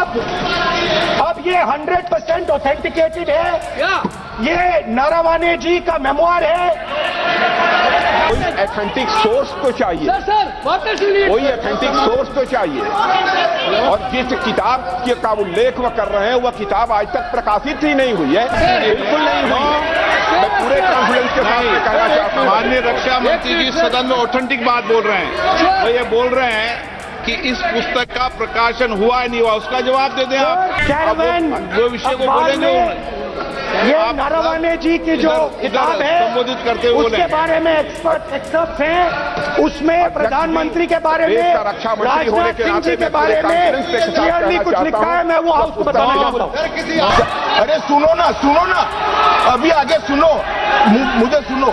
अब ये 100% ऑथेंटिकेटेड है। ये नारावाने जी का मेमोयर है। कोई ऑथेंटिक सोर्स तो चाहिए, कोई ऑथेंटिक सोर्स तो चाहिए। और जिस किताब का उल्लेख वह कर रहे हैं वह किताब आज तक प्रकाशित ही नहीं हुई है, बिल्कुल नहीं हुई है। मैं पूरे कॉन्फिडेंस के साथ कहना चाहता हूं। माननीय रक्षा मंत्री जी सदन में ऑथेंटिक बात बोल रहे हैं। वो ये बोल रहे हैं कि इस पुस्तक का प्रकाशन हुआ है नहीं हुआ, उसका जवाब दे दें आप। वो विषय को बोलेंगे। ये नारावाने जी की जो किताब है संबोधित करते हुए उसके बारे में एक्सपर्ट्स हैं। उसमें प्रधानमंत्री के बारे में, राजनाथ सिंह जी के बारे में क्लियरली कुछ लिखा है। मैं वो हाउस को बताना चाहता हूँ। अरे सुनो ना, अभी आगे सुनो, मुझे सुनो।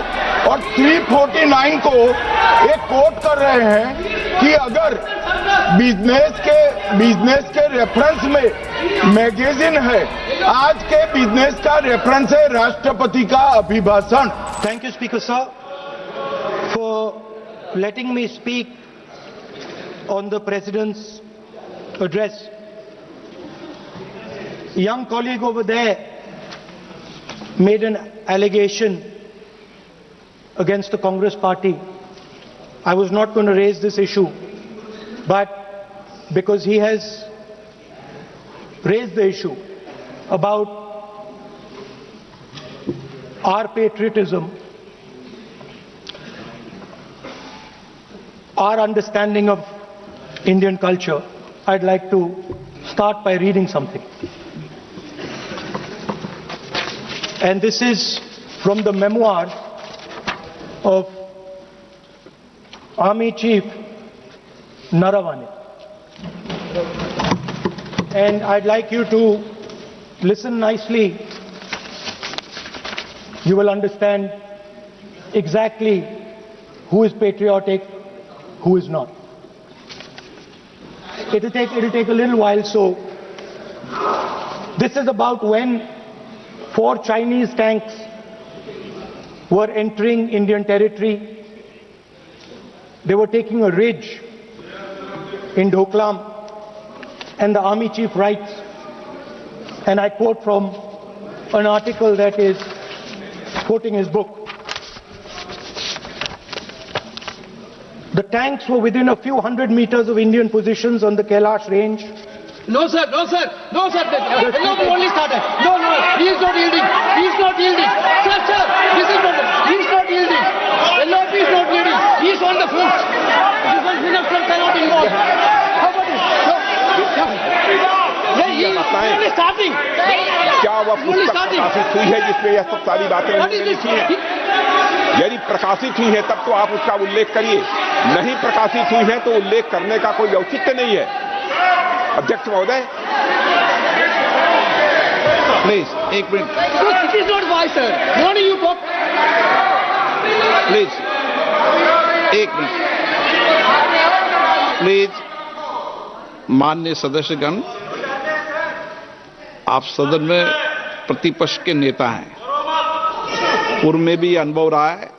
और 349 को एक कोट कर रहे हैं कि अगर बिजनेस के रेफरेंस में मैगजीन है, आज के बिजनेस का रेफरेंस है राष्ट्रपति का अभिभाषण। Thank you, Speaker Sir, for letting me speak on the President's address. A young colleague over there made an allegation against the Congress party. I was not going to raise this issue, but because he has raised the issue about our patriotism, our understanding of Indian culture, I'd like to start by reading something. And this is from the memoir of Army Chief Naravane. And I'd like you to listen nicely. You will understand exactly who is patriotic, who is not. It'll take a little while, so this is about when 4 Chinese tanks were entering Indian territory. They were taking a ridge in Doklam, and the army chief writes, and I quote from an article that is quoting his book. The tanks were within a few hundred meters of Indian positions on the Kailash range. No, sir. No, only started. No, he is not yielding. Sir, this is not. He is not yielding. LRP is not yielding. He is on the foot. Defense minister cannot involve. How about it? He is only starting. क्या वह पुस्तक प्रकाशित हुई है जिसमें यह सब सारी बातें लिखी हैं? यदि प्रकाशित हुई है तब तो आप उसका उल्लेख करिए। नहीं प्रकाशित हुई है तो उल्लेख करने का कोई औचित्य नहीं है। अध्यक्ष महोदय, प्लीज एक minute. It is not wise, sir. Morning you talk. Please एक मिनट। प्लीज माननीय सदस्यगण, आप सदन में प्रतिपक्ष के नेता हैं। पूर्व में भी अनुभव रहा है।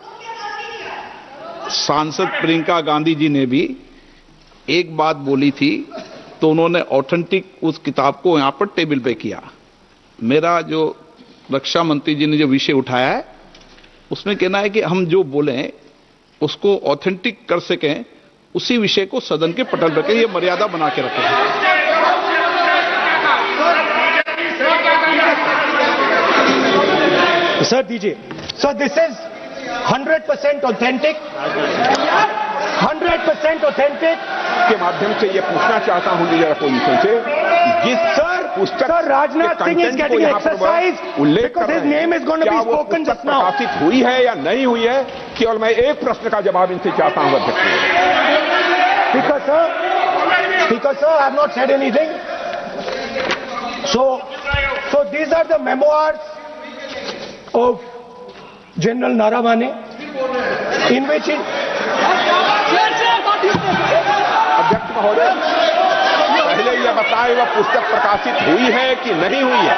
सांसद प्रियंका गांधी जी ने भी एक बात बोली थी तो उन्होंने ऑथेंटिक उस किताब को यहां पर टेबल पे किया। मेरा जो रक्षा मंत्री जी ने जो विषय उठाया है उसमें कहना है कि हम जो बोलें उसको ऑथेंटिक कर सकें, उसी विषय को सदन के पटल पर ये मर्यादा बना के रखें। Sir, DJ. So this is 100% authentic. 100% authentic. के माध्यम से ये पूछना चाहता हूं लीडर अपोजिशन से, जिस पुस्तक Rajnath Singh is getting exercise because his name is going to be spoken just now. प्रकाशित हुई है या नहीं हुई है, केवल मैं एक प्रश्न का जवाब इनसे चाहता हूं अध्यक्ष। Speaker sir, I have not said anything. So these are the memoirs of General Naravane, in which he... अध्यक्ष महोदय, पहले यह बताएं वह पुस्तक प्रकाशित हुई है कि नहीं हुई है?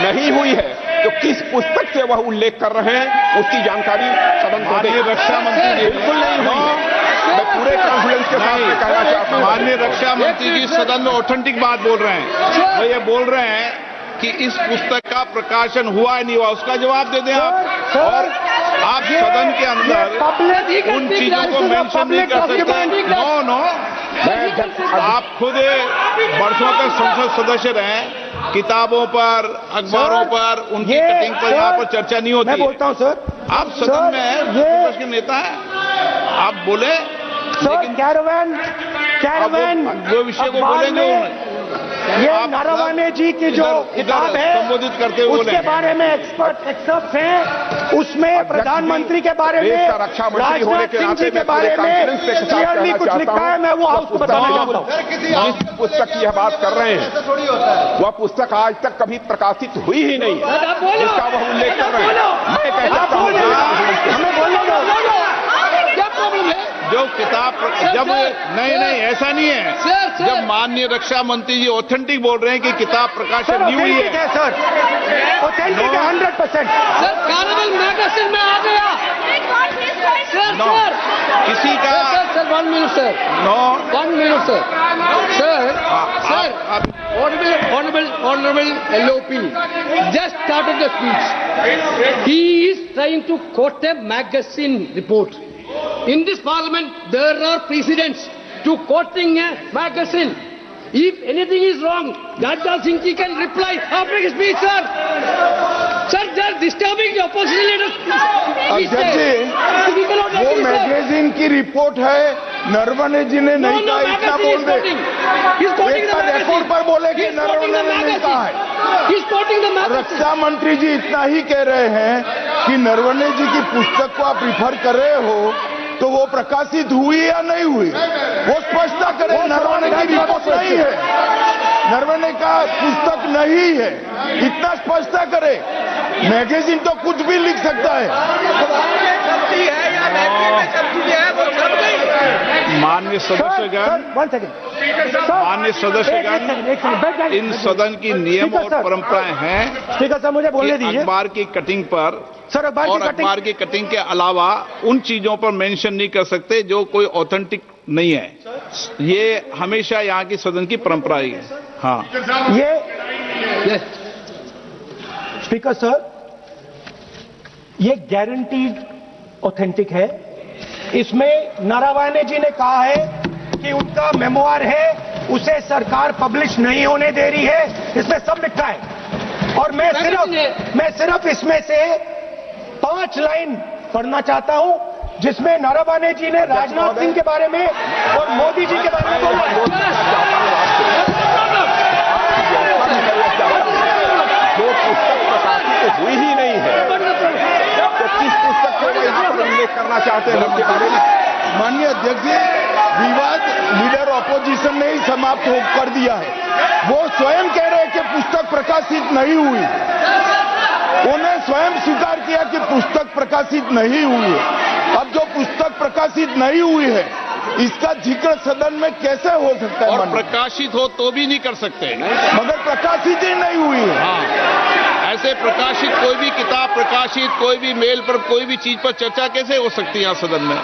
नहीं हुई है तो किस पुस्तक से वह उल्लेख कर रहे हैं उसकी जानकारी सदन को दें। रक्षा मंत्री बिल्कुल नहीं हुई। मैं पूरे कॉन्फिडेंस आपके सामने कहना चाहता हूं। माननीय रक्षा मंत्री जी सदन में ऑथेंटिक बात बोल रहे हैं। वो ये बोल रहे हैं कि इस पुस्तक का प्रकाशन हुआ है नहीं हुआ, उसका जवाब दे दें आप। और आप सदन के अंदर उन चीजों को मेंशन नहीं कर सकते। नो, आप खुद वर्षों तक संसद सदस्य रहे, किताबों पर, अखबारों पर, उनकी कटिंग पर यहाँ पर चर्चा नहीं होती। मैं बोलता हूँ सर, आप सदन में विपक्ष के नेता हैं, आप बोले, लेकिन कैरावैन वो विषय को बोलेंगे ये नरवणे जी की जो किताब है संबोधित करते हुए उसके बारे में एक्सपर्ट्स हैं, उसमें प्रधानमंत्री के बारे में, राजनाथ सिंह जी के बारे में क्लियरली कुछ लिखा है। मैं वो हाउस को बताना चाहता हूँ। जिस पुस्तक की यह बात कर रहे हैं वह पुस्तक आज तक कभी प्रकाशित हुई ही नहीं है, जिसका वह उल्लेख कर रहे हैं। मैं कह सकता हूं हमें बोलने दो। क्या प्रॉब्लम है? जो किताब जब नहीं ऐसा नहीं है। जब माननीय रक्षा मंत्री जी ऑथेंटिक बोल रहे हैं कि किताब प्रकाशन नहीं हुई है सर, ऑथेंटिक है 100%। सर कैरावैन मैगजीन में आ गया। सर किसी का sir 1 minute sir, 1 minute sir, Honorable LOP just started the speech. He is trying to quote a magazine report. In this parliament, there are precedents to quoting a magazine. If anything is wrong, Gajda Singh ji can reply after his speech, sir. Sir, they are disturbing the opposition leaders. अध्यक्ष जी, वो magazine की report है, नरवणे जी ने नहीं कहा, इतना बोल दे। एक रिपोर्ट पर बोले कि नरवणे ने नहीं कहा है। रक्षा मंत्री जी इतना ही कह रहे हैं कि नरवणे जी की पुस्तक को आप रिफर कर रहे हो तो वो प्रकाशित हुई या नहीं हुई, वो स्पष्ट करे। नरवणे की रिपोर्ट नहीं है, नरवणे का पुस्तक नहीं है, इतना स्पष्ट करे। मैगजीन तो कुछ भी लिख सकता है। माननीय सदस्यगण, माननीय सदस्यगण, इन सदन की नियम और परंपराएं हैं। ठीक है सर, मुझे बोलने दीजिए। अखबार की कटिंग पर सर, अखबार की कटिंग के अलावा उन चीजों पर मेंशन नहीं कर सकते जो कोई ऑथेंटिक नहीं है। ये हमेशा यहाँ की सदन की परंपरा ही है। हाँ, ये स्पीकर सर, ये गारंटीड ऑथेंटिक है। इसमें नारावाने जी ने कहा है कि उनका मेमोआर है, उसे सरकार पब्लिश नहीं होने दे रही है, इसमें सब लिखा है। और मैं सिर्फ इसमें से 5 लाइन पढ़ना चाहता हूं, जिसमें नारावाने जी ने राजनाथ सिंह के बारे में और मोदी जी के बारे में बोला है। जो पुस्तक प्रकाशित हुई ही नहीं है, तो किस पुस्तक को यहाँ पर उल्लेख करना चाहते हैं उनके बारे में? माननीय अध्यक्ष जी, विवाद लीडर ऑपोजिशन ने ही समाप्त कर दिया है। वो स्वयं कह रहे हैं कि पुस्तक प्रकाशित नहीं हुई, उन्हें स्वयं स्वीकार किया कि पुस्तक प्रकाशित नहीं हुई है। अब जो पुस्तक प्रकाशित नहीं हुई है, इसका जिक्र सदन में कैसे हो सकता है? और प्रकाशित हो तो भी नहीं कर सकते, मगर प्रकाशित ही नहीं हुई है। हाँ, ऐसे प्रकाशित कोई भी किताब प्रकाशित, कोई भी मेल पर, कोई भी चीज पर चर्चा कैसे हो सकती है यहाँ सदन में?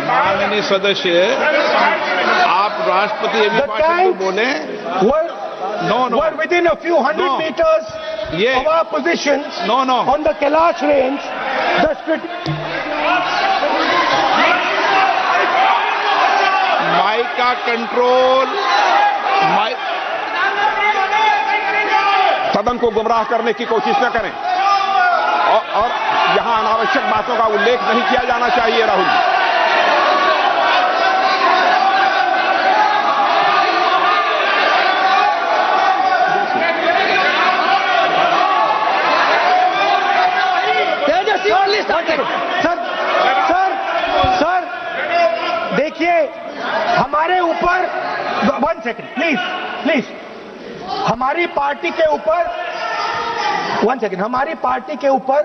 माननीय सदस्य, आप राष्ट्रपति अभिभाषण को बोले। were within a few hundred meters of our positions on the Kailash range. Mic का कंट्रोल, सदन को गुमराह करने की कोशिश न करें और यहां अनावश्यक बातों का उल्लेख नहीं किया जाना चाहिए। राहुल जी, सर देखिए, हमारे ऊपर 1 सेकंड प्लीज, हमारी पार्टी के ऊपर 1 सेकंड, हमारी पार्टी के ऊपर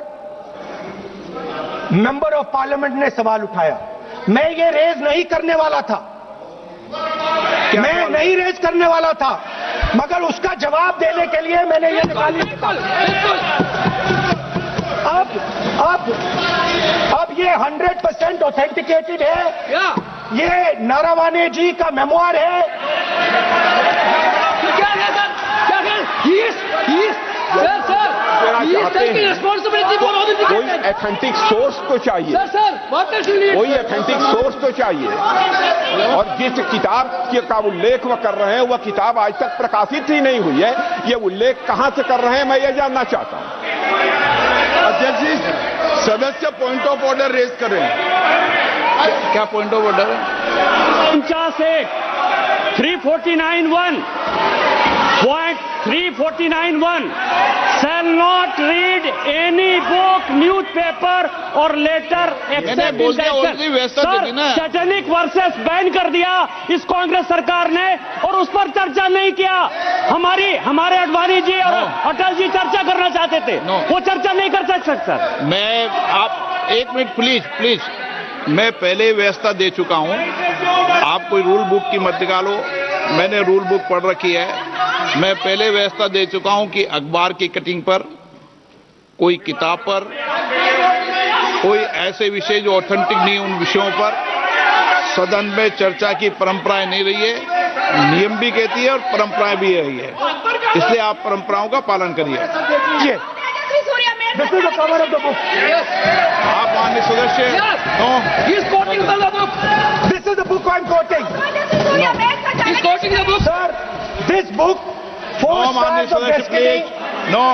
मेंबर ऑफ पार्लियामेंट ने सवाल उठाया। मैं ये रेज नहीं करने वाला था, मैं नहीं रेज करने वाला था, मगर उसका जवाब देने के लिए मैंने ये निकाली। अब ये ये 100% ऑथेंटिकेटेड है। Yeah. ये नारावाने जी का मेमोयर है। क्या है सर? क्या है? Sir, he is taking responsibility for all the कोई defendants. एथेंटिक सोर्स तो चाहिए, Sir, what does he need? कोई एथेंटिक सोर्स तो चाहिए। और जिस किताब का उल्लेख वह कर रहे हैं वह किताब आज तक प्रकाशित ही नहीं हुई है। ये उल्लेख कहां से कर रहे हैं मैं ये जानना चाहता हूं। अध्यक्ष जी, सदस्य पॉइंट ऑफ ऑर्डर रेज करें। क्या पॉइंट ऑफ ऑर्डर है? 349(1) Point 349(1) shall not read any book, newspaper or letter except बोल in दिया, the already व्यवस्था Sir, देखी ना। सैटेनिक वर्सेस बैन कर दिया इस कांग्रेस सरकार ने और उस पर चर्चा नहीं किया। हमारे अडवाणी जी और अटल जी चर्चा करना चाहते थे, No. वो चर्चा नहीं कर सकते सर। मैं आप एक मिनट प्लीज मैं पहले व्यवस्था दे चुका हूं। आप कोई रूल बुक की मत निकालो, मैंने रूल बुक पढ़ रखी है। मैं पहले व्यवस्था दे चुका हूं कि अखबार की कटिंग पर, कोई किताब पर, कोई ऐसे विषय जो ऑथेंटिक नहीं उन विषयों पर सदन में चर्चा की परंपराएं नहीं रही है। नियम भी कहती है और परंपराएं भी रही है, इसलिए आप परंपराओं का पालन करिए। This is the cover of the book. आप माननीय सदस्य no, He is quoting from the book. This is the book I'm quoting. He is quoting the book. Sir, this book, no Four माननीय Stars of सदस्य Destiny. Please no.